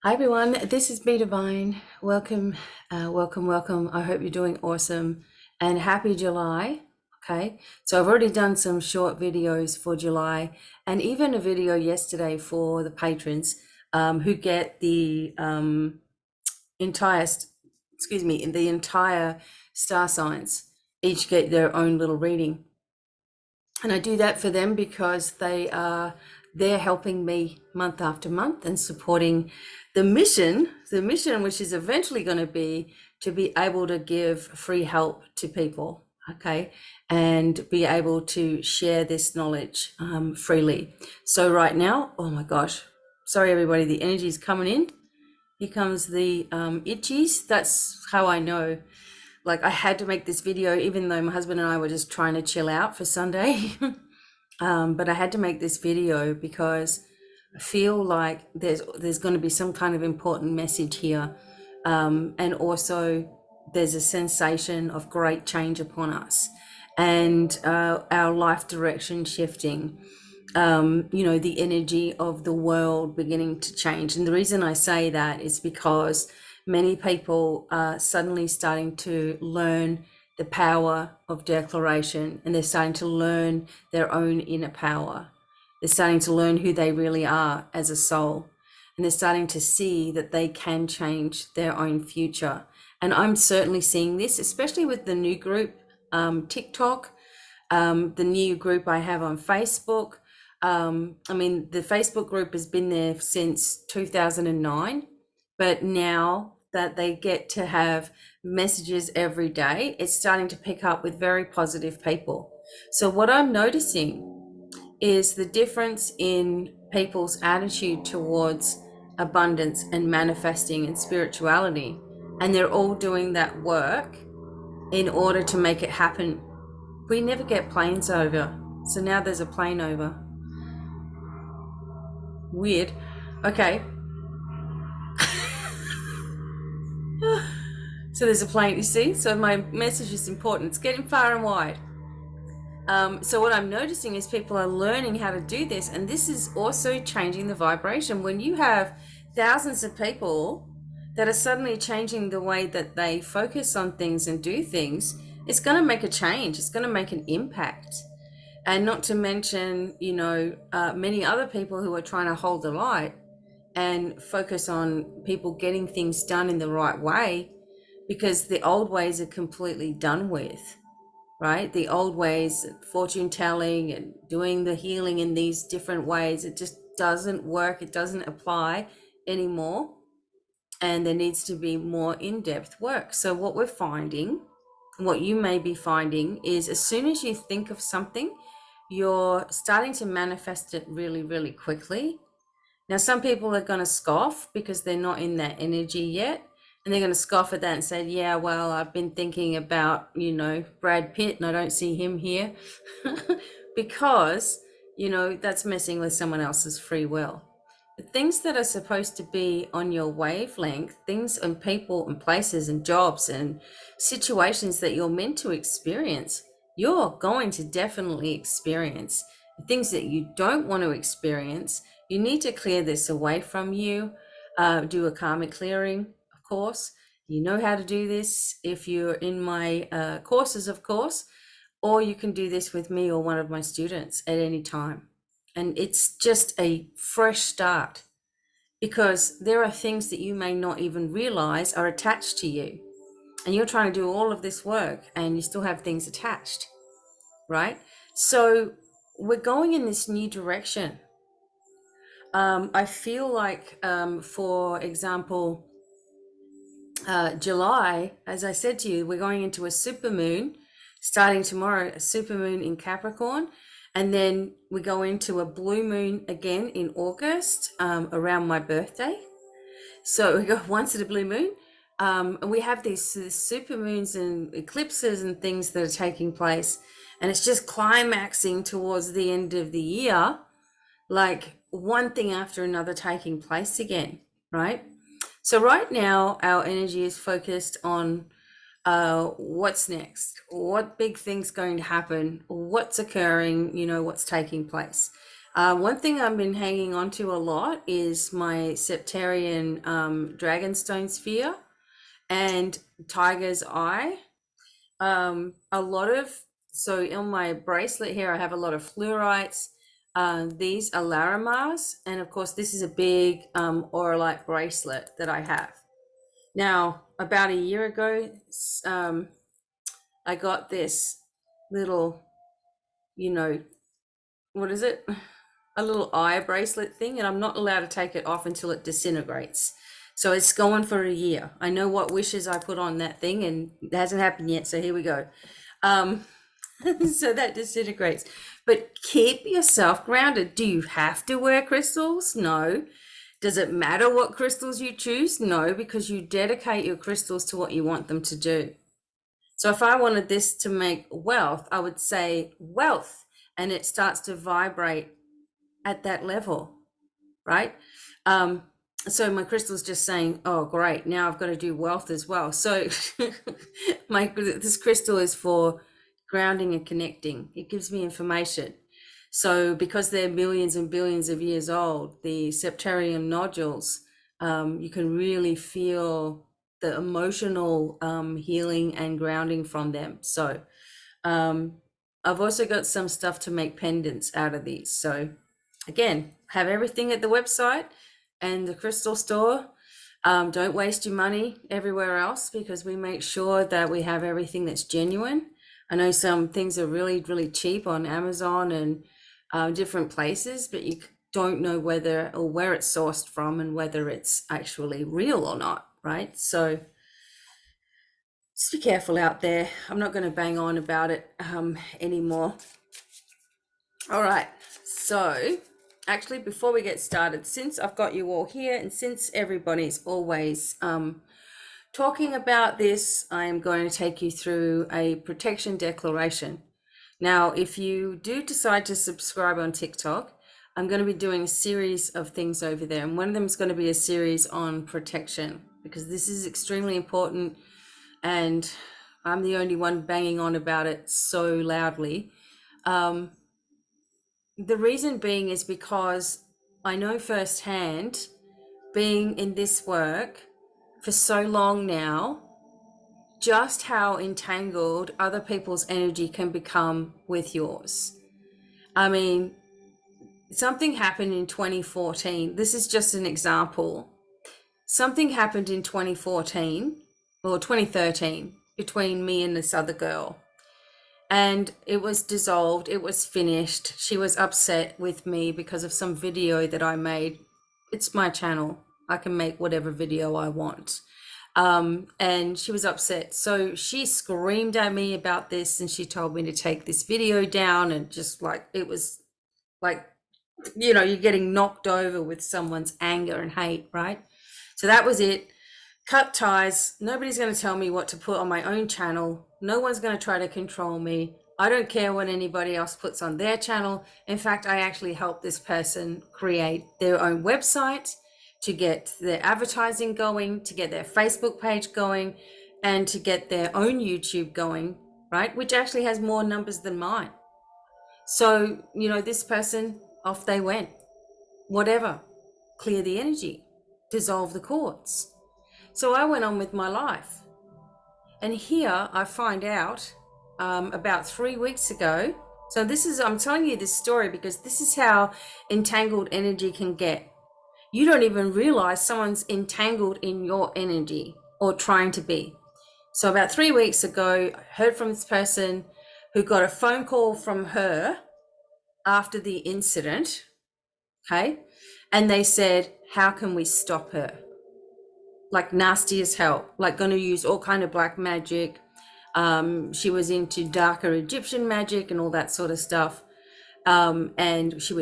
Hi everyone, this is BDevine. Welcome, welcome. I hope you're doing awesome and happy July. Okay, so I've already done some short videos for July and even a video yesterday for the patrons who get the entire, the entire star signs. Each get their own little reading. And I do that for them because they're helping me month after month and supporting the mission which is eventually going to be able to give free help to people, okay, and be able to share this knowledge freely. So right now, oh my gosh, sorry everybody, the energy is coming in. Here comes the itchies. That's how I know, like, I had to make this video even though my husband and I were just trying to chill out for Sunday. But I had to make this video because I feel like there's going to be some kind of important message here, and also there's a sensation of great change upon us, and our life direction shifting. The energy of the world beginning to change, and the reason I say that is because many people are suddenly starting to learn the power of declaration, and they're starting to learn their own inner power. They're starting to learn who they really are as a soul, and they're starting to see that they can change their own future. And I'm certainly seeing this, especially with the new group, TikTok, the new group I have on Facebook. The Facebook group has been there since 2009, but now that they get to have messages every day, it's starting to pick up with very positive people. So what I'm noticing is the difference in people's attitude towards abundance and manifesting and spirituality. And they're all doing that work in order to make it happen. We never get planes over. So now there's a plane over. Weird. Okay. So there's a plane, you see? So my message is important. It's getting far and wide. So what I'm noticing is people are learning how to do this, and this is also changing the vibration. When you have thousands of people that are suddenly changing the way that they focus on things and do things, it's going to make a change. It's going to make an impact. And not to mention, many other people who are trying to hold the light and focus on people getting things done in the right way, because the old ways are completely done with, right? The old ways, fortune telling and doing the healing in these different ways, it just doesn't work. It doesn't apply anymore. And there needs to be more in-depth work. So what we're finding, what you may be finding, is as soon as you think of something, you're starting to manifest it really, really quickly. Now, some people are going to scoff because they're not in that energy yet. And they're going to scoff at that and say, yeah, well, I've been thinking about, Brad Pitt and I don't see him here. Because, that's messing with someone else's free will. The things that are supposed to be on your wavelength, things and people and places and jobs and situations that you're meant to experience, you're going to definitely experience. The things that you don't want to experience, you need to clear this away from you. Do a karmic clearing, of course. You know how to do this if you're in my courses, of course, or you can do this with me or one of my students at any time. And it's just a fresh start, because there are things that you may not even realize are attached to you. And you're trying to do all of this work and you still have things attached, right? So we're going in this new direction. I feel like, for example, July, as I said to you, we're going into a super moon starting tomorrow, a super moon in Capricorn. And then we go into a blue moon again in August, around my birthday. So we go once at a blue moon. And we have these super moons and eclipses and things that are taking place. And it's just climaxing towards the end of the year, like one thing after another taking place again, right? So right now, our energy is focused on what's next, what big thing's going to happen, what's occurring, what's taking place. One thing I've been hanging on to a lot is my Septarian Dragonstone sphere and Tiger's Eye. A lot of, so on my bracelet here, I have a lot of fluorites. These are Larimars, and of course, this is a big Auralite bracelet that I have. Now, about a year ago, I got this little, you know, what is it? A little eye bracelet thing, and I'm not allowed to take it off until it disintegrates. So it's going for a year. I know what wishes I put on that thing, and it hasn't happened yet. So here we go. So that disintegrates. But keep yourself grounded. Do you have to wear crystals? No. Does it matter what crystals you choose? No, because you dedicate your crystals to what you want them to do. So if I wanted this to make wealth, I would say wealth, and it starts to vibrate at that level, right? So my crystal's just saying, oh, great, now I've got to do wealth as well. So this crystal is for grounding and connecting. It gives me information. So because they're millions and billions of years old, the septarian nodules, you can really feel the emotional healing and grounding from them. So I've also got some stuff to make pendants out of these. So again, have everything at the website and the crystal store. Don't waste your money everywhere else, because we make sure that we have everything that's genuine. I know some things are really, really cheap on Amazon and different places, but you don't know whether or where it's sourced from and whether it's actually real or not, right? So just be careful out there. I'm not going to bang on about it anymore. All right, so actually, before we get started, since I've got you all here and since everybody's always talking about this, I am going to take you through a protection declaration. Now, if you do decide to subscribe on TikTok, I'm going to be doing a series of things over there, and one of them is going to be a series on protection, because this is extremely important, and I'm the only one banging on about it so loudly. The reason being is because I know firsthand, being in this work for so long now, just how entangled other people's energy can become with yours. I mean, something happened in 2014. This is just an example. Something happened in 2014 or 2013 between me and this other girl. And it was dissolved. It was finished. She was upset with me because of some video that I made. It's my channel. I can make whatever video I want. And she was upset. So she screamed at me about this, and she told me to take this video down, and just like, it was like, you're getting knocked over with someone's anger and hate, right? So that was it. Cut ties. Nobody's going to tell me what to put on my own channel. No one's going to try to control me. I don't care what anybody else puts on their channel. In fact, I actually helped this person create their own website, to get their advertising going, to get their Facebook page going, and to get their own YouTube going, right? Which actually has more numbers than mine. So, this person, off they went. Whatever. Clear the energy. Dissolve the cords. So I went on with my life. And here I find out about 3 weeks ago. So I'm telling you this story because this is how entangled energy can get. You don't even realize someone's entangled in your energy or trying to be. So about 3 weeks ago, I heard from this person who got a phone call from her after the incident. Okay. And they said, how can we stop her? Like nasty as hell, like going to use all kind of black magic. She was into darker Egyptian magic and all that sort of stuff. And she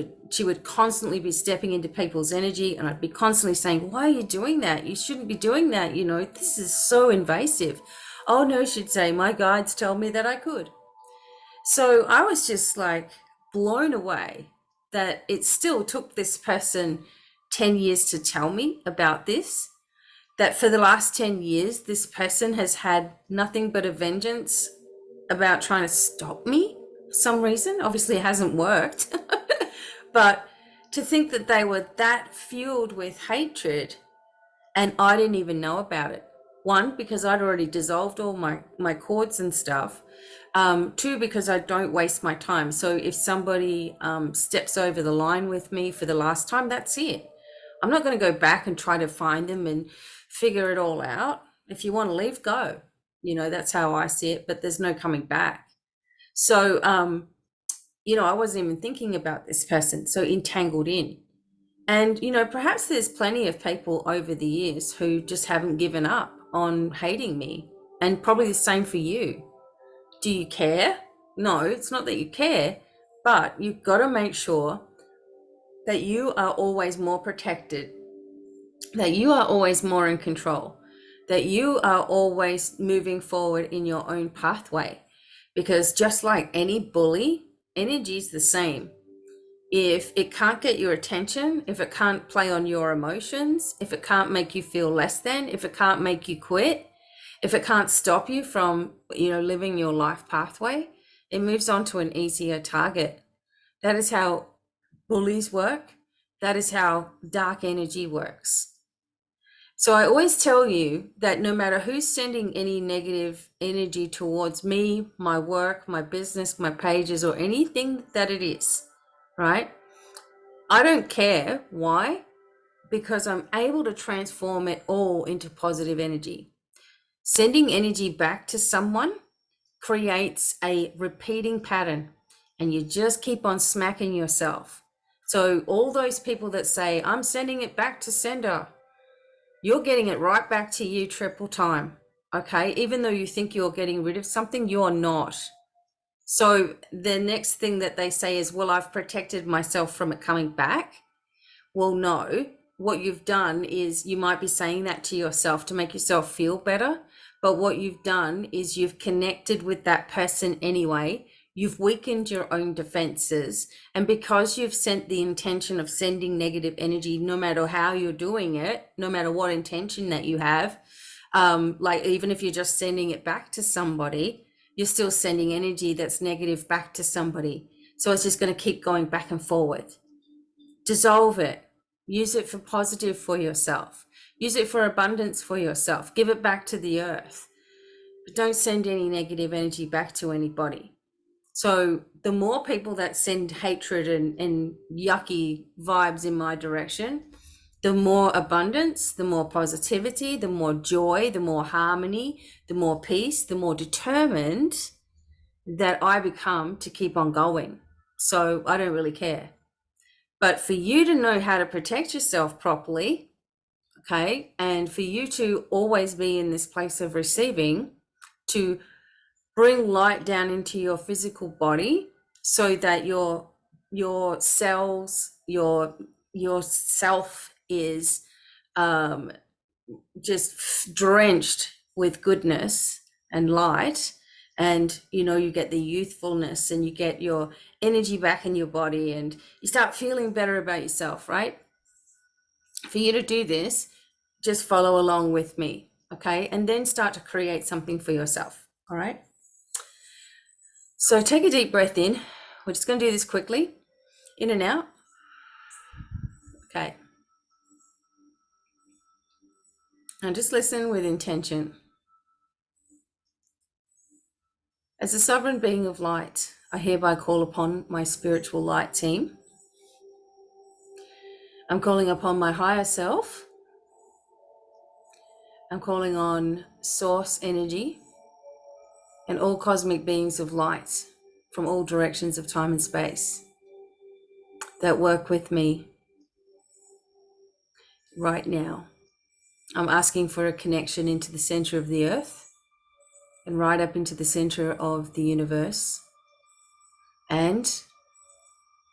would constantly be stepping into people's energy, and I'd be constantly saying, why are you doing that? You shouldn't be doing that. This is so invasive. Oh no, she'd say, my guides told me that I could. So I was just like blown away that it still took this person 10 years to tell me about this. That for the last 10 years, this person has had nothing but a vengeance about trying to stop me for some reason. Obviously, it hasn't worked. But To think that they were that fueled with hatred and I didn't even know about it. One, because I'd already dissolved all my cords and stuff. Two, because I don't waste my time. So if somebody steps over the line with me for the last time, that's it. I'm not going to go back and try to find them and figure it all out. If you want to leave, go. You know, that's how I see it, but there's no coming back. So, you know, I wasn't even thinking about this person, so entangled in. And, you know, perhaps there's plenty of people over the years who just haven't given up on hating me. And probably the same for you. Do you care? No, it's not that you care, but you've got to make sure that you are always more protected, that you are always more in control, that you are always moving forward in your own pathway. Because just like any bully, energy is the same. If it can't get your attention, if it can't play on your emotions, if it can't make you feel less than, if it can't make you quit, if it can't stop you from, you know, living your life pathway, it moves on to an easier target. That is how bullies work. That is how dark energy works. So I always tell you that no matter who's sending any negative energy towards me, my work, my business, my pages, or anything that it is, right? I don't care. Why? Because I'm able to transform it all into positive energy. Sending energy back to someone creates a repeating pattern, and you just keep on smacking yourself. So all those people that say, I'm sending it back to sender, you're getting it right back to you triple time. Okay. Even though you think you're getting rid of something, you're not. So the next thing that they say is, well, I've protected myself from it coming back. Well, no, what you've done is you might be saying that to yourself to make yourself feel better. But what you've done is you've connected with that person anyway. You've weakened your own defenses. And because you've sent the intention of sending negative energy, no matter how you're doing it, no matter what intention that you have, like even if you're just sending it back to somebody, you're still sending energy that's negative back to somebody. So it's just going to keep going back and forward. Dissolve it. Use it for positive for yourself. Use it for abundance for yourself. Give it back to the earth. But don't send any negative energy back to anybody. So the more people that send hatred and yucky vibes in my direction, the more abundance, the more positivity, the more joy, the more harmony, the more peace, the more determined that I become to keep on going. So I don't really care. But for you to know how to protect yourself properly, okay, and for you to always be in this place of receiving, to bring light down into your physical body so that your cells, your self is just drenched with goodness and light, and you know, you get the youthfulness and you get your energy back in your body and you start feeling better about yourself, right? For you to do this, just follow along with me, okay? And then start to create something for yourself. All right, so take a deep breath in. We're just going to do this quickly, in and out. Okay, and just listen with intention. As a sovereign being of light, I hereby call upon my spiritual light team. I'm calling upon my higher self. I'm calling on source energy and all cosmic beings of light from all directions of time and space that work with me right now. I'm asking for a connection into the center of the earth and right up into the center of the universe. And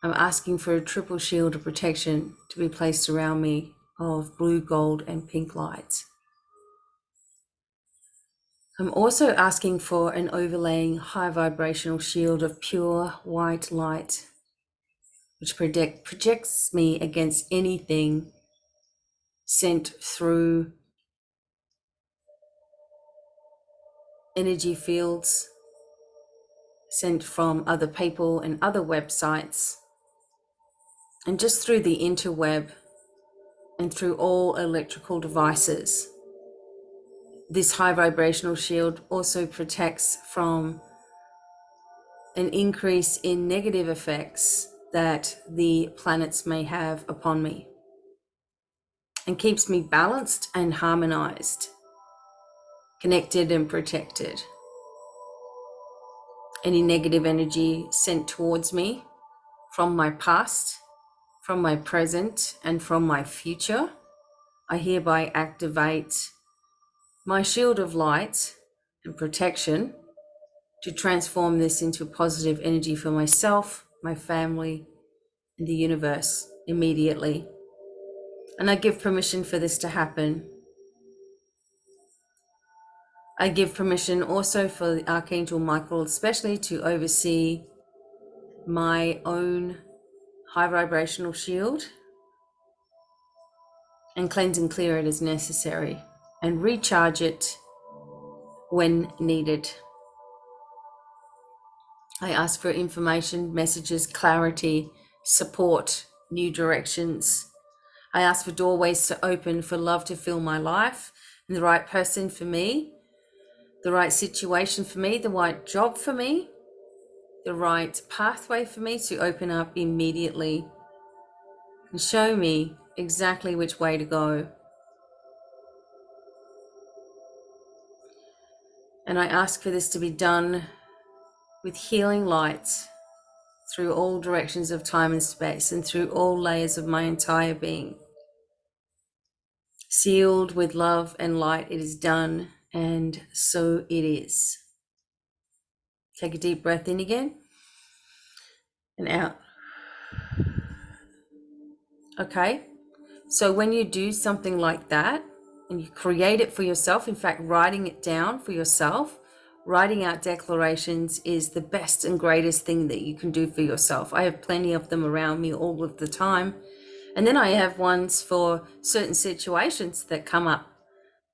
I'm asking for a triple shield of protection to be placed around me of blue, gold, and pink light. I'm also asking for an overlaying high vibrational shield of pure white light, which projects me against anything sent through energy fields, sent from other people and other websites, And just through the interweb and through all electrical devices, this high vibrational shield also protects from an increase in negative effects that the planets may have upon me, and keeps me balanced and harmonized, connected and protected. Any negative energy sent towards me from my past, from my present, and from my future, I hereby activate my shield of light and protection to transform this into positive energy for myself, my family, and the universe immediately. And I give permission for this to happen. I give permission also for the Archangel Michael, especially, to oversee my own high vibrational shield and cleanse and clear it as necessary and recharge it when needed. I ask for information, messages, clarity, support, new directions. I ask for doorways to open, for love to fill my life, and the right person for me, the right situation for me, the right job for me, the right pathway for me to open up immediately and show me exactly which way to go. And I ask for this to be done with healing light through all directions of time and space and through all layers of my entire being. Sealed with love and light, it is done, and so it is. Take a deep breath in again and out. Okay, so when you do something like that and you create it for yourself, in fact, writing it down for yourself, writing out declarations is the best and greatest thing that you can do for yourself. I have plenty of them around me all of the time. And then I have ones for certain situations that come up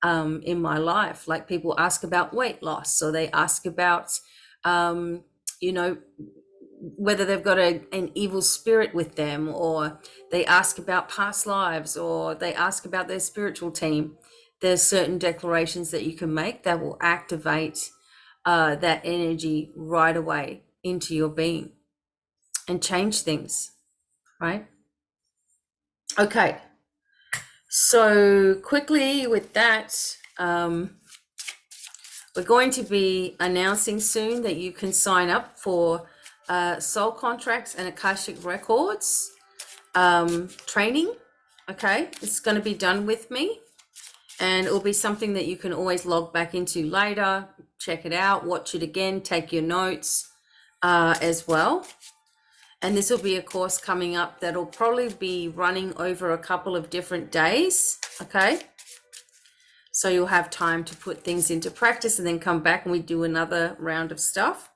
in my life, like people ask about weight loss, or they ask about, you know, whether they've got an evil spirit with them, or they ask about past lives, or they ask about their spiritual team. There's certain declarations that you can make that will activate that energy right away into your being and change things, right? Okay, so quickly with that, we're going to be announcing soon that you can sign up for soul contracts and Akashic records training. Okay, it's going to be done with me, and it will be something that you can always log back into later, check it out, watch it again, take your notes as well. And this will be a course coming up that'll probably be running over a couple of different days. Okay, so you'll have time to put things into practice and then come back and we do another round of stuff.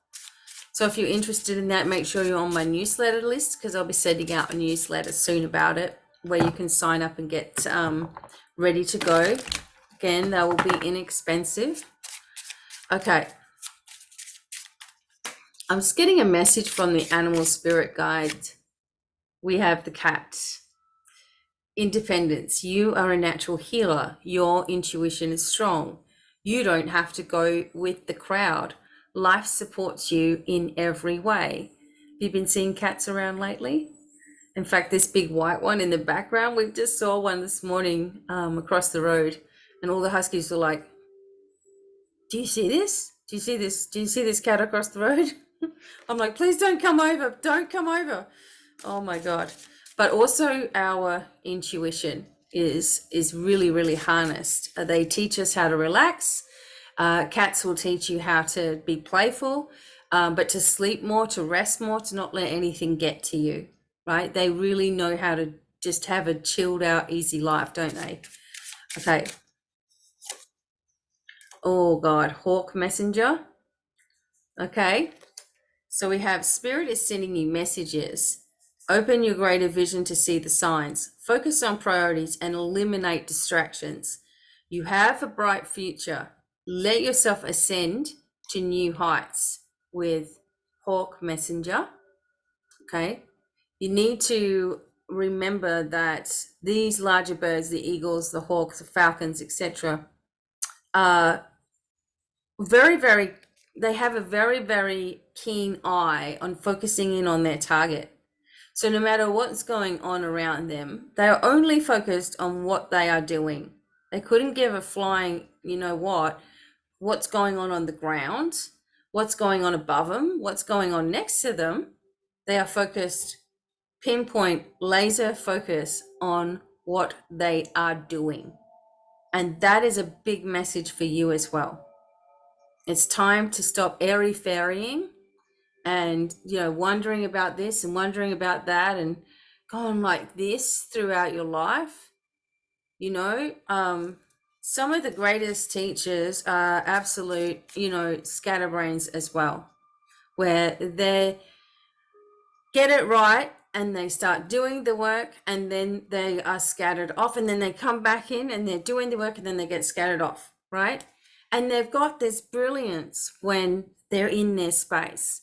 So if you're interested in that, make sure you're on my newsletter list, because I'll be sending out a newsletter soon about it, where you can sign up and get ready to go. Again, that will be inexpensive. Okay. I'm just getting a message from the animal spirit guide. We have the cat. Independence. You are a natural healer. Your intuition is strong. You don't have to go with the crowd. Life supports you in every way. Have you been seeing cats around lately? In fact, this big white one in the background, we just saw one this morning across the road, and all the huskies were like, do you see this? Do you see this? Do you see this cat across the road? I'm like, please don't come over. Don't come over. Oh my God. But also our intuition is really, really harnessed. They teach us how to relax. Cats will teach you how to be playful, but to sleep more, to rest more, to not let anything get to you, right? They really know how to just have a chilled out, easy life, don't they? Okay. Oh God, Hawk Messenger. Okay. So we have Spirit is sending you messages. Open your greater vision to see the signs. Focus on priorities and eliminate distractions. You have a bright future. Let yourself ascend to new heights with Hawk Messenger. Okay. You need to remember that these larger birds, the eagles, the hawks, the falcons, etc., are very, very, they have a very, very keen eye on focusing in on their target. So no matter what's going on around them, they are only focused on what they are doing. They couldn't give a flying, what's going on the ground, what's going on above them, what's going on next to them. They are focused, pinpoint, laser focus on what they are doing. And that is a big message for you as well. It's time to stop airy fairying and, wondering about this and wondering about that and going like this throughout your life. Some of the greatest teachers are absolute, scatterbrains as well, where they get it right and they start doing the work and then they are scattered off and then they come back in and they're doing the work and then they get scattered off, right? And they've got this brilliance when they're in their space.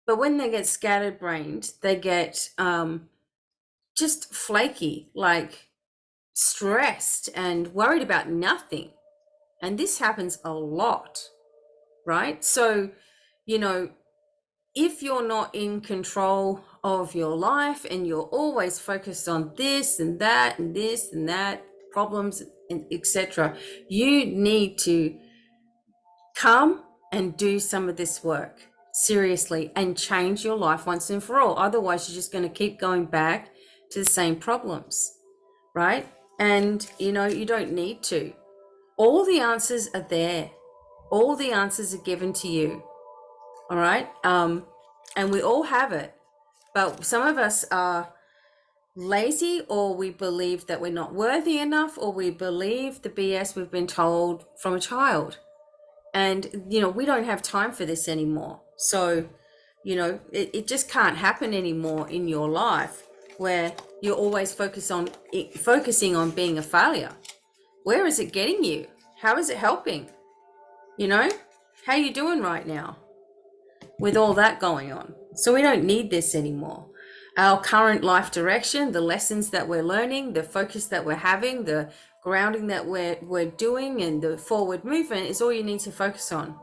But when they get scattered brained, they get just flaky, like stressed and worried about nothing. And this happens a lot, right? So, if you're not in control of your life and you're always focused on this and that and this and that, problems, and etc., you need to come and do some of this work seriously and change your life once and for all. Otherwise, you're just going to keep going back to the same problems, right? And, you don't need to. All the answers are there. All the answers are given to you. All right. And we all have it. But some of us are lazy, or we believe that we're not worthy enough, or we believe the BS we've been told from a child. And, we don't have time for this anymore. So, it just can't happen anymore in your life where you're always focusing on being a failure. Where is it getting you? How is it helping? How are you doing right now with all that going on? So we don't need this anymore. Our current life direction, the lessons that we're learning, the focus that we're having, the grounding that we're doing, and the forward movement is all you need to focus on.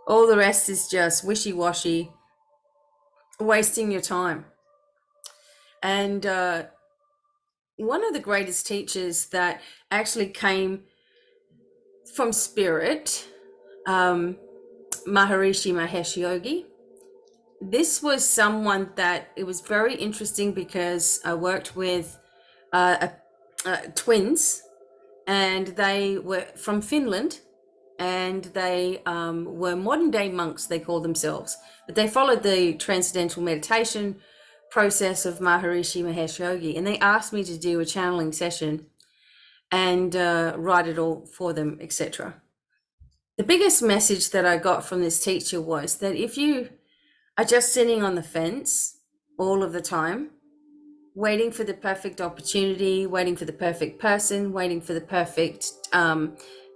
All the rest is just wishy-washy, wasting your time. And one of the greatest teachers that actually came from spirit, Maharishi Mahesh Yogi. This was someone that it was very interesting because I worked with twins, and they were from Finland, and they were modern day monks, they call themselves, but they followed the transcendental meditation process of Maharishi Mahesh Yogi, and they asked me to do a channeling session and write it all for them, etc. The biggest message that I got from this teacher was that if you are just sitting on the fence all of the time, waiting for the perfect opportunity, waiting for the perfect person, waiting for the perfect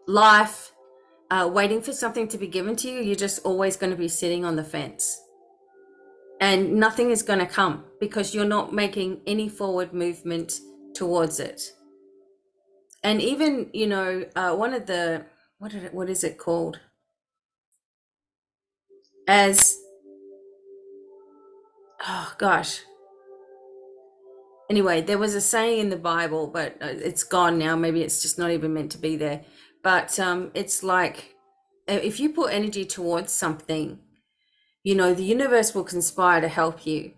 life, waiting for something to be given to you, you're just always going to be sitting on the fence. And nothing is going to come because you're not making any forward movement towards it. And even, one of the, what is it called? Oh gosh. Anyway, there was a saying in the Bible, but it's gone now. Maybe it's just not even meant to be there. But it's like, if you put energy towards something, the universe will conspire to help you.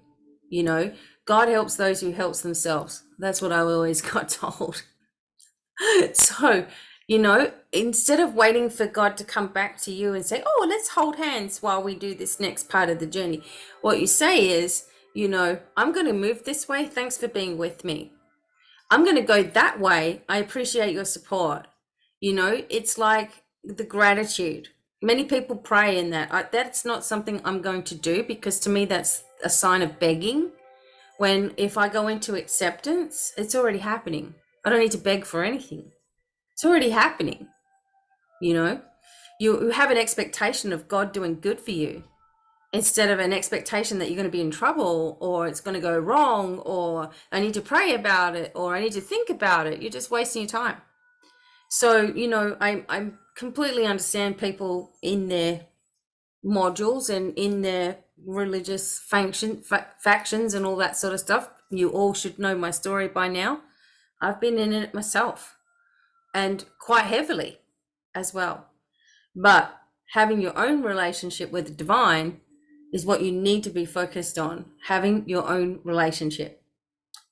God helps those who helps themselves. That's what I always got told. So, instead of waiting for God to come back to you and say, oh, let's hold hands while we do this next part of the journey, what you say is, I'm going to move this way. Thanks for being with me. I'm going to go that way. I appreciate your support. It's like the gratitude. Many people pray in that. That's not something I'm going to do, because to me, that's a sign of begging. When if I go into acceptance, it's already happening. I don't need to beg for anything. It's already happening. You have an expectation of God doing good for you. instead of an expectation that you're going to be in trouble, or it's going to go wrong, or I need to pray about it, or I need to think about it. You're just wasting your time. So, you know, I completely understand people in their modules and in their religious factions and all that sort of stuff. You all should know my story by now. I've been in it myself, and quite heavily as well. But having your own relationship with the divine is what you need to be focused on. Having your own relationship,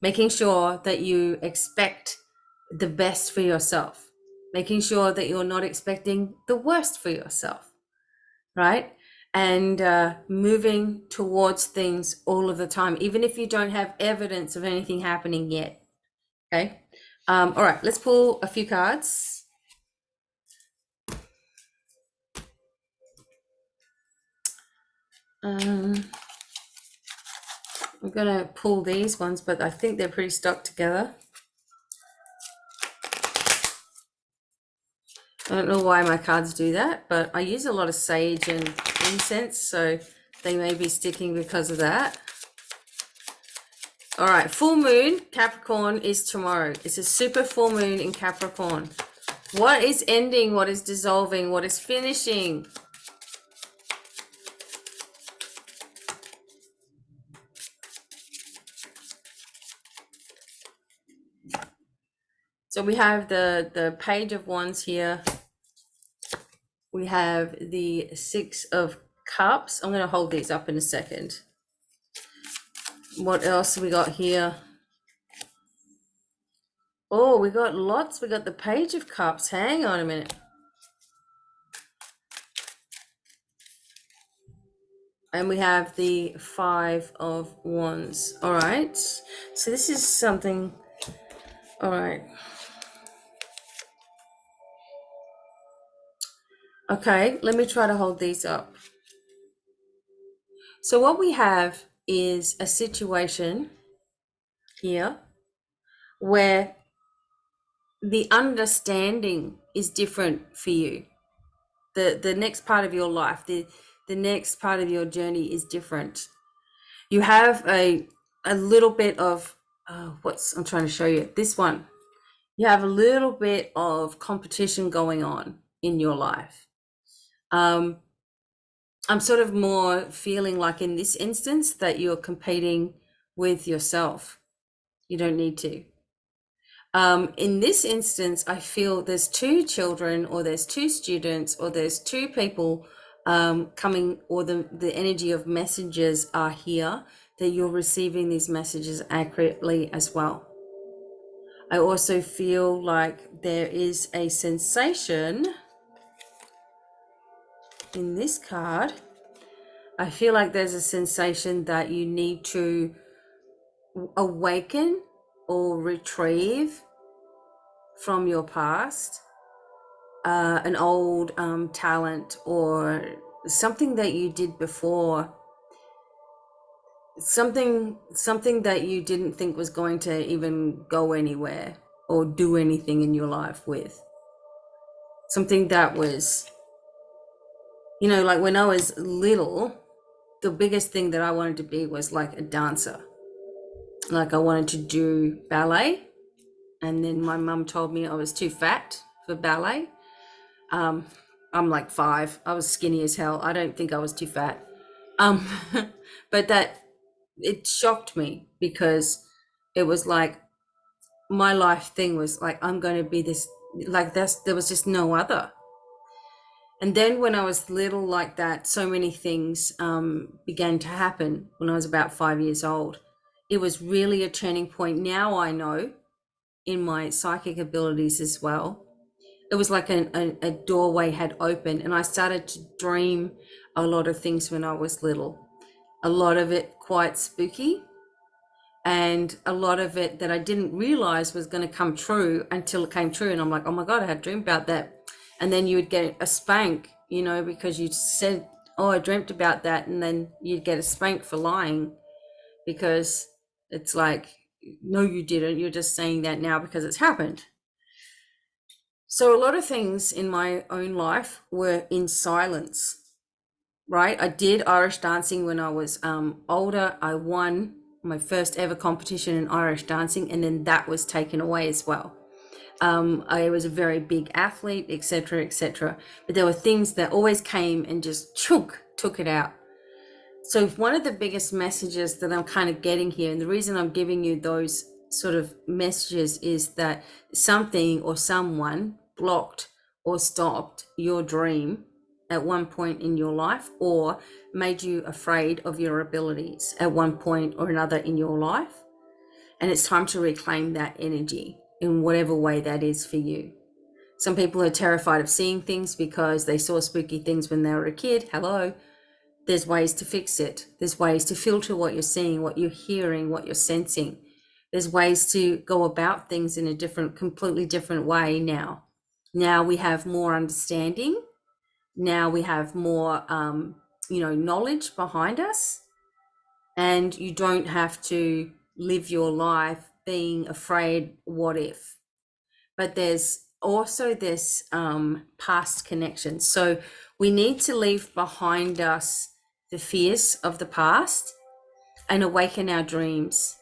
making sure that you expect the best for yourself, making sure that you're not expecting the worst for yourself, right? And moving towards things all of the time, even if you don't have evidence of anything happening yet. Okay. All right, let's pull a few cards. I'm gonna pull these ones, but I think they're pretty stuck together. I don't know why my cards do that, but I use a lot of sage and incense, so they may be sticking because of that. All right, full moon, Capricorn, is tomorrow. It's a super full moon in Capricorn. What is ending? What is dissolving? What is finishing? So we have the Page of Wands here. We have the Six of Cups. I'm going to hold these up in a second. What else we got here? Oh, we got lots. We got the Page of Cups. Hang on a minute. And we have the Five of Wands. All right. So this is something. All right. Okay, let me try to hold these up. So what we have is a situation here where the understanding is different for you. The next part of your life, the next part of your journey is different. You have a little bit of I'm trying to show you this one. You have a little bit of competition going on in your life. I'm sort of more feeling like in this instance that you're competing with yourself. You don't need to. In this instance, I feel there's two children, or there's two students, or there's two people coming, or the energy of messages are here, that you're receiving these messages accurately as well. I also feel like there is a sensation in this card. I feel like there's a sensation that you need to awaken or retrieve from your past, an old talent, or something that you did before, something that you didn't think was going to even go anywhere or do anything in your life with. Something that was, you know, like when I was little, the biggest thing that I wanted to be was like a dancer. Like I wanted to do ballet, and then my mum told me I was too fat for ballet. I'm like 5. I was skinny as hell. I don't think I was too fat. But that, it shocked me, because it was like my life thing was like, I'm going to be this, like there was just no other. And then when I was little like that, so many things began to happen when I was about 5 years old. It was really a turning point. Now I know, in my psychic abilities as well, it was like a doorway had opened, and I started to dream a lot of things when I was little. A lot of it quite spooky, and a lot of it that I didn't realize was going to come true until it came true. And I'm like, oh my God, I had a dream about that. And then you would get a spank, you know, because you said, oh, I dreamt about that. And then you'd get a spank for lying, because it's like, no, you didn't. You're just saying that now because it's happened. So a lot of things in my own life were in silence. right? I did Irish dancing when I was older. I won my first ever competition in Irish dancing, and then that was taken away as well. I was a very big athlete, etc., etc. But there were things that always came and just took it out. So one of the biggest messages that I'm kind of getting here, and the reason I'm giving you those sort of messages, is that something or someone blocked or stopped your dream at one point in your life, or made you afraid of your abilities at one point or another in your life. And it's time to reclaim that energy in whatever way that is for you. Some people are terrified of seeing things because they saw spooky things when they were a kid. Hello. There's ways to fix it. There's ways to filter what you're seeing, what you're hearing, what you're sensing. There's ways to go about things in a completely different way now. Now we have more understanding. Now we have more, knowledge behind us, and you don't have to live your life being afraid, what if? But there's also this past connection. So we need to leave behind us the fears of the past and awaken our dreams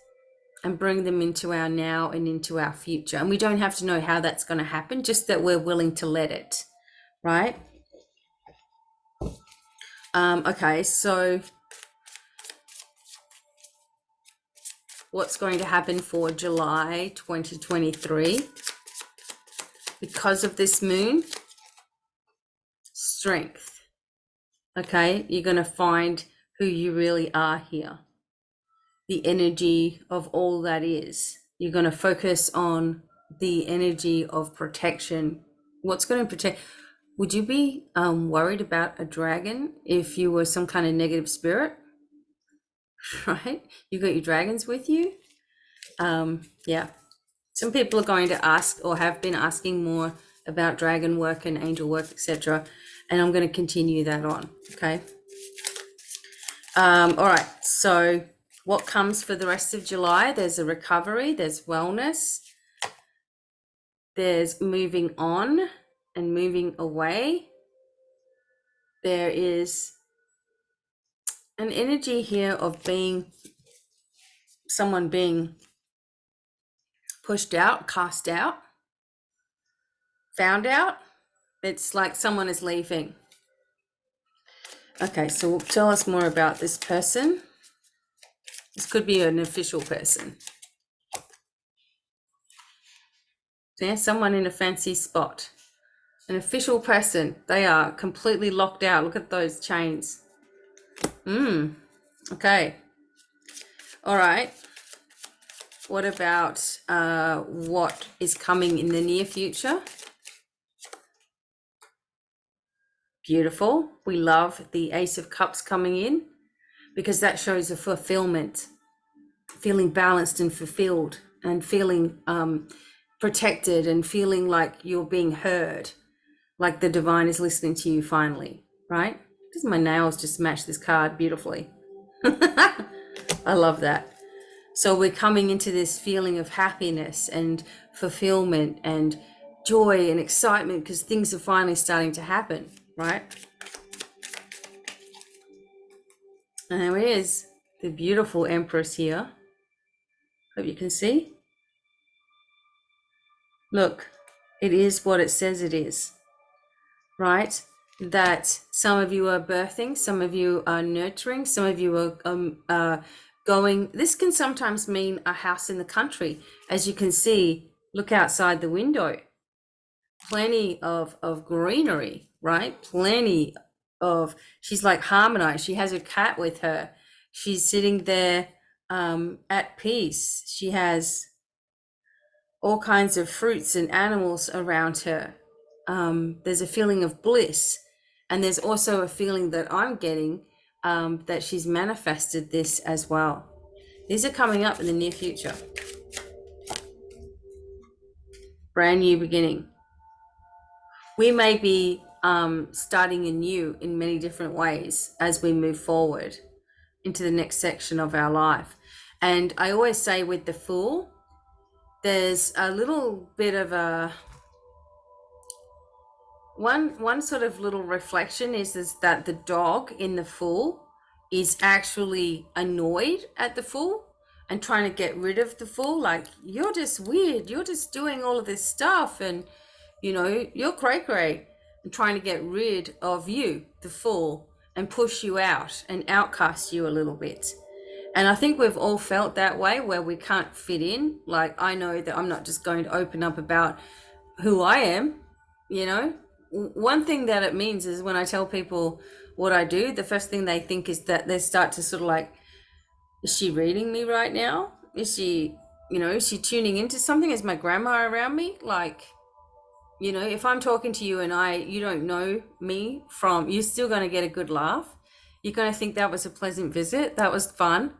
and bring them into our now and into our future. And we don't have to know how that's going to happen, just that we're willing to let it, right? Okay, so what's going to happen for July 2023? Because of this moon, strength. Okay, you're going to find who you really are here. The energy of all that is. You're going to focus on the energy of protection. What's going to protect? Would you be worried about a dragon if you were some kind of negative spirit? Right? You got your dragons with you. Yeah. Some people are going to ask, or have been asking, more about dragon work and angel work, etc. And I'm going to continue that on. Okay. All right. So what comes for the rest of July? There's a recovery, there's wellness, there's moving on and moving away. There is an energy here of someone being pushed out, cast out, found out. It's like someone is leaving. Okay, so tell us more about this person. This could be an official person. Yeah, someone in a fancy spot. An official person. They are completely locked out. Look at those chains. Okay. All right. What about what is coming in the near future? Beautiful. We love the Ace of Cups coming in, because that shows a fulfillment, feeling balanced and fulfilled, and feeling protected, and feeling like you're being heard, like the divine is listening to you finally, right? Because my nails just match this card beautifully. I love that. So we're coming into this feeling of happiness and fulfillment and joy and excitement, because things are finally starting to happen, right? And there is the beautiful Empress here. Hope you can see. Look, it is what it says it is, right? That some of you are birthing, some of you are nurturing, some of you are going. This can sometimes mean a house in the country. As you can see, look outside the window. Plenty of greenery, right? Plenty of, she's like harmonized. She has a cat with her. She's sitting there at peace. She has all kinds of fruits and animals around her. There's a feeling of bliss. And there's also a feeling that I'm getting that she's manifested this as well. These are coming up in the near future. Brand new beginning. We may be starting anew in many different ways as we move forward into the next section of our life. And I always say with the Fool, there's a little bit of a one sort of little reflection is that the dog in the fool is actually annoyed at the fool and trying to get rid of the fool. Like, you're just weird. You're just doing all of this stuff, and you're cray cray, and trying to get rid of you, the fool, and push you out and outcast you a little bit. And I think we've all felt that way, where we can't fit in. Like, I know that I'm not just going to open up about who I am, you know. One thing that it means is when I tell people what I do, the first thing they think is that they start to sort of like, is she reading me right now? Is she, is she tuning into something? Is my grandma around me? Like, if I'm talking to you and you don't know me you're still going to get a good laugh. You're going to think that was a pleasant visit. That was fun.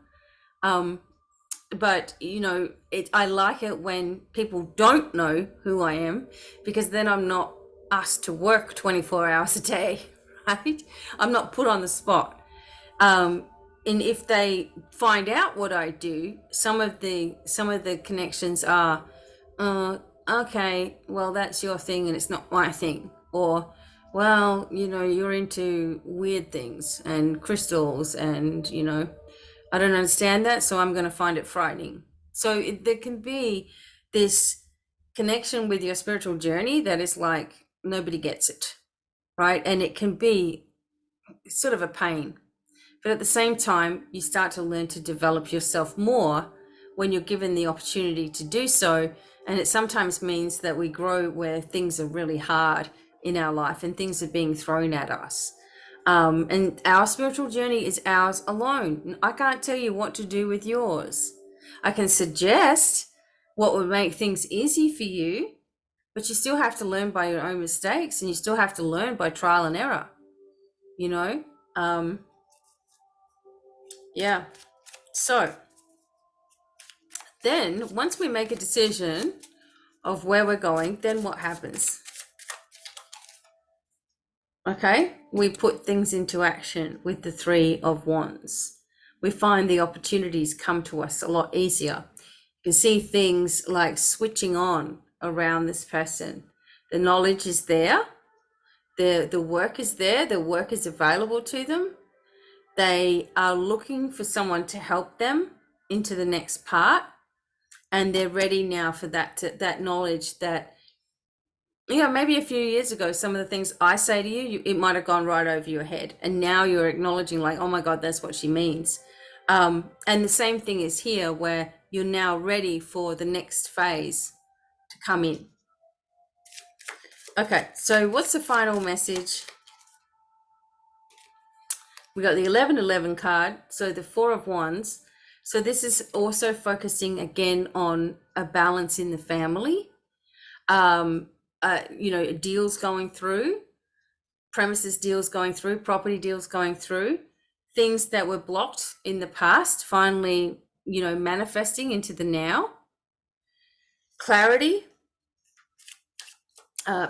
But I like it when people don't know who I am, because then I'm not asked to work 24 hours a day, right? I'm not put on the spot. And if they find out what I do, some of the connections are, okay, well, that's your thing and it's not my thing. Or, well, you're into weird things and crystals, and I don't understand that, so I'm going to find it frightening. So there can be this connection with your spiritual journey that is like nobody gets it, right? And it can be sort of a pain. But at the same time, you start to learn to develop yourself more when you're given the opportunity to do so. And it sometimes means that we grow where things are really hard in our life and things are being thrown at us. And our spiritual journey is ours alone. I can't tell you what to do with yours. I can suggest what would make things easy for you, but you still have to learn by your own mistakes, and you still have to learn by trial and error, yeah. So then once we make a decision of where we're going, then what happens? Okay, we put things into action with the Three of Wands. We find the opportunities come to us a lot easier. You can see things like switching on around this person. The knowledge is there. The work is there. The work is available to them. They are looking for someone to help them into the next part, and they're ready now for that knowledge that, maybe a few years ago, some of the things I say to you, it might have gone right over your head, and now you're acknowledging, like, oh my God, that's what she means. And the same thing is here, where you're now ready for the next phase to come in. Okay, so what's the final message? We got the 1111 card, so the Four of Wands. So this is also focusing again on a balance in the family. Deals going through, premises deals going through, property deals going through, things that were blocked in the past finally, manifesting into the now. Clarity,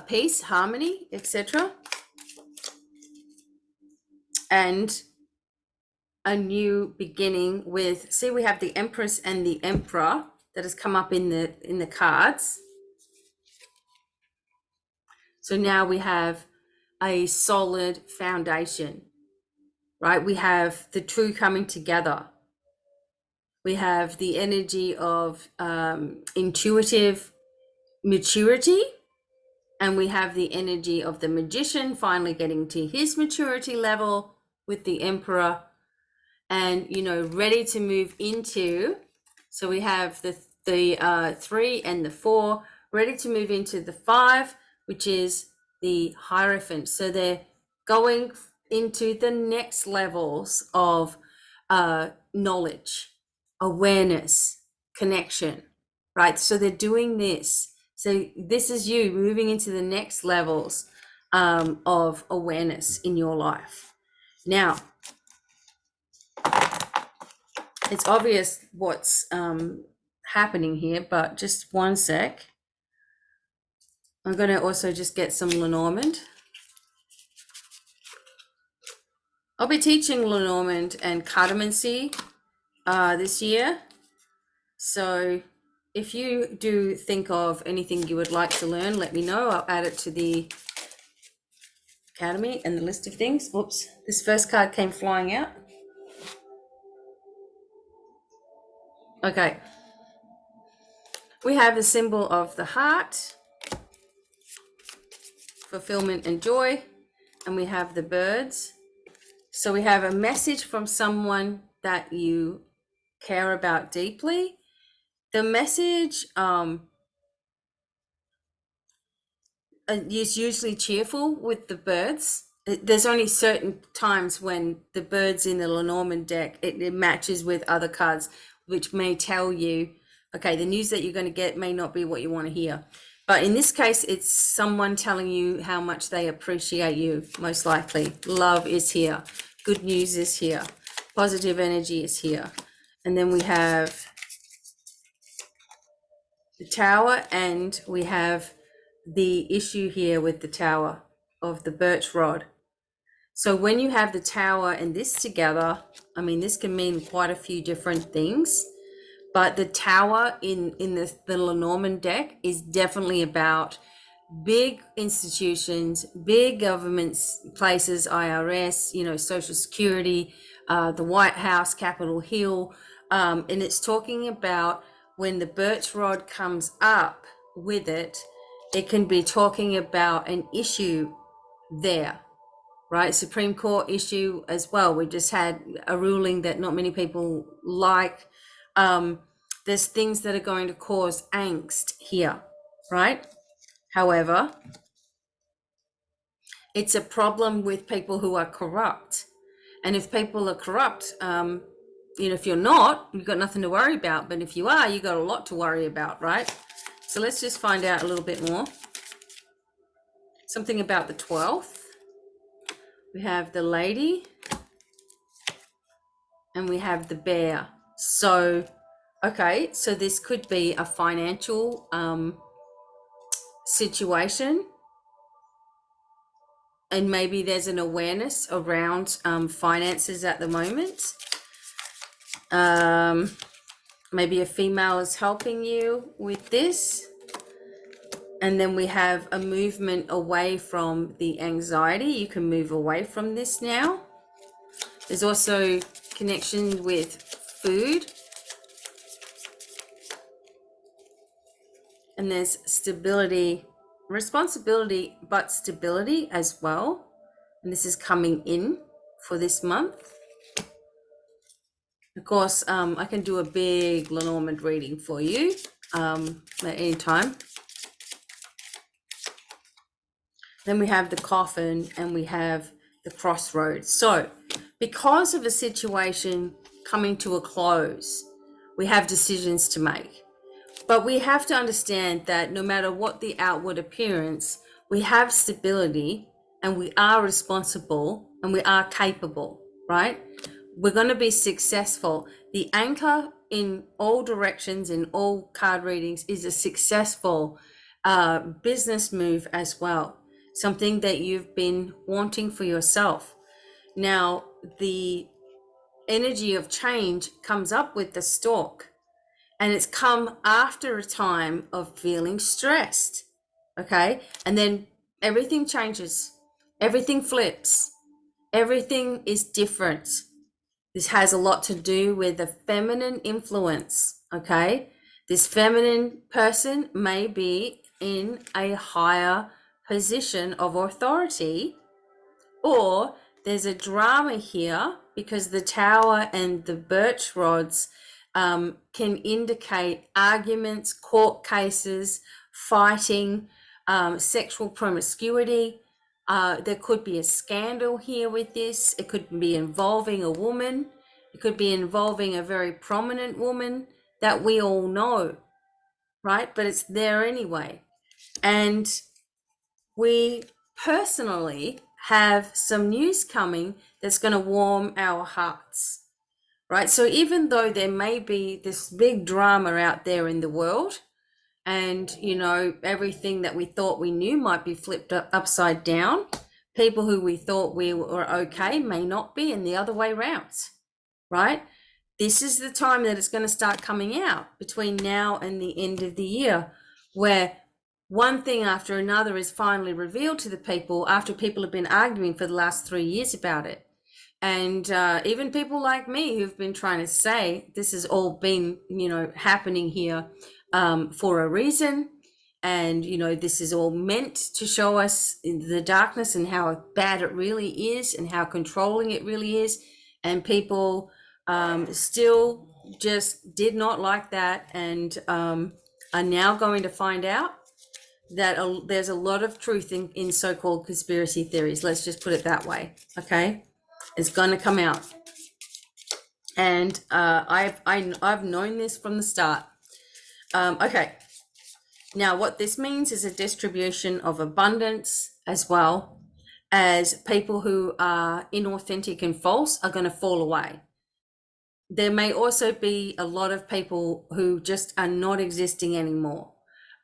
peace, harmony, etc. And a new beginning with, see, we have the Empress and the Emperor that has come up in the cards. So now we have a solid foundation, right? We have the two coming together. We have the energy of intuitive maturity, and we have the energy of the Magician finally getting to his maturity level with the Emperor, and ready to move into. So we have the 3 and the 4 ready to move into the 5, which is the Hierophant. So they're going into the next levels of knowledge, awareness, connection, right? So they're doing this. So this is you moving into the next levels of awareness in your life. Now, it's obvious what's happening here, but just one sec. I'm going to also just get some Lenormand. I'll be teaching Lenormand and Cardamancy this year. So if you do think of anything you would like to learn, let me know. I'll add it to the Academy and the list of things. Whoops, this first card came flying out. Okay, we have the symbol of the heart, fulfillment and joy, and we have the birds. So we have a message from someone that you care about deeply. The message is usually cheerful with the birds. There's only certain times when the birds in the Lenormand deck, it matches with other cards, which may tell you, okay, the news that you're going to get may not be what you want to hear. But in this case, it's someone telling you how much they appreciate you, most likely. Love is here. Good news is here. Positive energy is here. And then we have the tower, and we have the issue here with the tower of the birch rod. So when you have the tower and this together, I mean, this can mean quite a few different things, but the tower in the Lenormand deck is definitely about big institutions, big governments, places, IRS, Social Security, the White House, Capitol Hill, and it's talking about when the birch rod comes up with it, it can be talking about an issue there, right? Supreme Court issue as well. We just had a ruling that not many people like. There's things that are going to cause angst here, right? However, it's a problem with people who are corrupt. And if people are corrupt, if you're not, you've got nothing to worry about. But if you are, you've got a lot to worry about, right? So let's just find out a little bit more. Something about the 12th. We have the lady. And we have the bear. So, okay, so this could be a financial situation. And maybe there's an awareness around finances at the moment. Maybe a female is helping you with this. And then we have a movement away from the anxiety. You can move away from this now. There's also connection with food. And there's stability, responsibility, but stability as well. And this is coming in for this month. Of course, I can do a big Lenormand reading for you at any time. Then we have the coffin and we have the crossroads. So because of a situation coming to a close, we have decisions to make. But we have to understand that no matter what the outward appearance, we have stability and we are responsible and we are capable, right? We're going to be successful. The anchor in all directions, in all card readings, is a successful business move as well. Something that you've been wanting for yourself. Now, the energy of change comes up with the stork. And it's come after a time of feeling stressed, okay? And then everything changes, everything flips, everything is different. This has a lot to do with the feminine influence, okay? This feminine person may be in a higher position of authority, or there's a drama here because the tower and the birch rods can indicate arguments, court cases, fighting, sexual promiscuity. There could be a scandal here with this. It could be involving a woman. It could be involving a very prominent woman that we all know, right? But it's there anyway. And we personally have some news coming that's going to warm our hearts, right? So even though there may be this big drama out there in the world, and everything that we thought we knew might be flipped upside down, people who we thought we were okay may not be, and the other way around, right? This is the time that it's going to start coming out between now and the end of the year, where one thing after another is finally revealed to the people after people have been arguing for the last 3 years about it. And even people like me who've been trying to say this has all been, happening here for a reason. And, this is all meant to show us the darkness and how bad it really is and how controlling it really is. And people still just did not like that, and are now going to find out that there's a lot of truth in so-called conspiracy theories. Let's just put it that way. Okay. It's going to come out. And I've known this from the start. Okay. Now, what this means is a distribution of abundance, as well as people who are inauthentic and false are going to fall away. There may also be a lot of people who just are not existing anymore.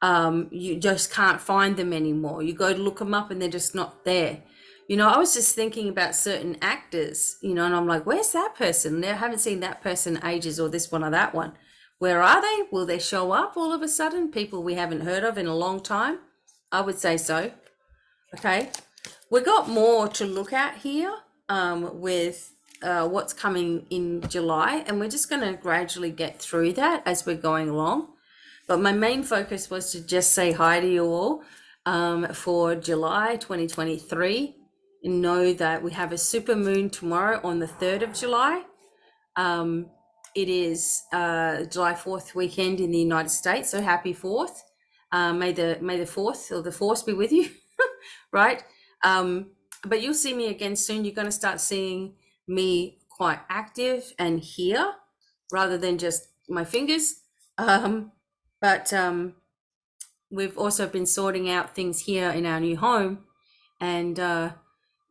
You just can't find them anymore. You go to look them up and they're just not there. I was just thinking about certain actors, and I'm like, where's that person? I haven't seen that person ages, or this one or that one. Where are they? Will they show up all of a sudden? People we haven't heard of in a long time? I would say so. Okay. We got more to look at here with what's coming in July, and we're just going to gradually get through that as we're going along. But my main focus was to just say hi to you all for July 2023, and know that we have a super moon tomorrow on the 3rd of July. It is July 4th weekend in the United States, so happy 4th. May the 4th or the Force be with you, right? But you'll see me again soon. You're going to start seeing me quite active and here rather than just my fingers. But we've also been sorting out things here in our new home, and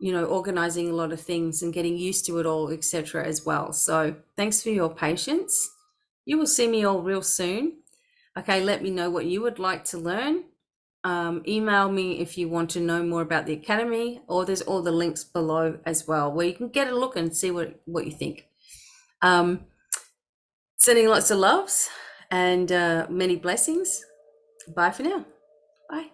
organizing a lot of things and getting used to it all, etc. as well. So thanks for your patience. You will see me all real soon. Okay, let me know what you would like to learn. Email me if you want to know more about the Academy, or there's all the links below as well, where you can get a look and see what you think. Sending lots of loves and many blessings. Bye for now. Bye.